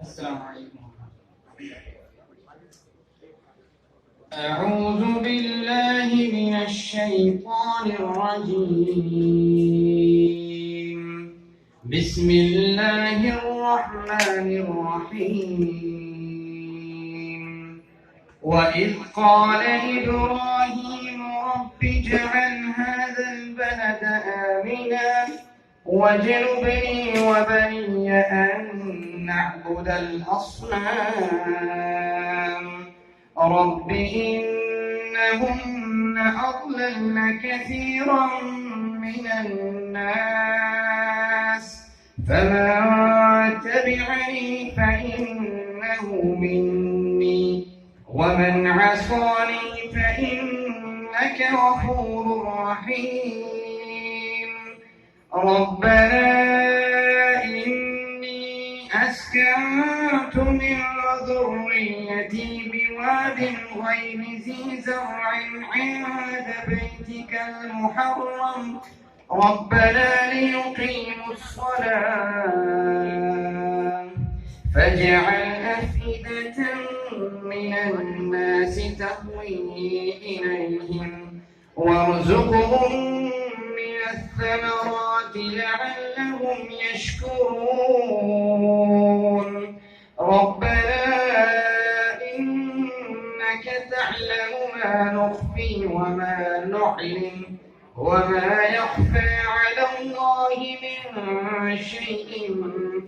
السلام عليكم. أعوذ بالله من الشيطان الرجيم. بسم الله الرحمن الرحيم. وإذ قال إبراهيم رب اجعل هذا البلد آمنا واجنبني وبني أن نعبد الأصنام رب إنهن أضللن كثيرا من الناس فمن تبعني فإنه مني ومن عصاني فإنك غفور رحيم. ربنا إني أسكنت من ذريتي بواد غير ذي زرع عند بيتك المحرم ربنا ليقيموا الصلاة فاجعل أفئدة من الناس تهوي إليهم وارزقهم من الثمرات لعلهم يشكرون. ربنا إنك تعلم ما نخفي وما نعلن وما يخفى على الله من شيء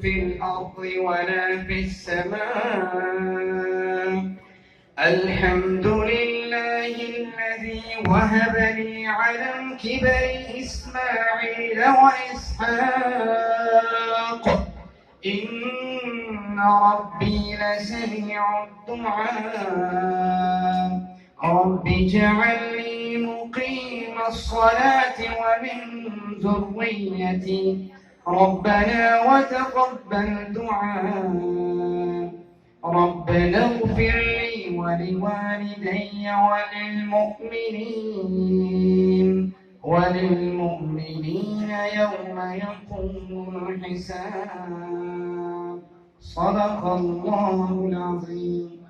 في الأرض ولا في السماء. الحمد لله الذي وهب لي على الكبر إسماعيل وإسحاق إن ربي لسميع الدعاء. رب اجعلني مقيم الصلاة ومن ذريتي ربنا وتقبل دعاء. ربنا اغفر لي ولوالدي وللمؤمنين يوم يقوم الحساب. صدق الله العظيم.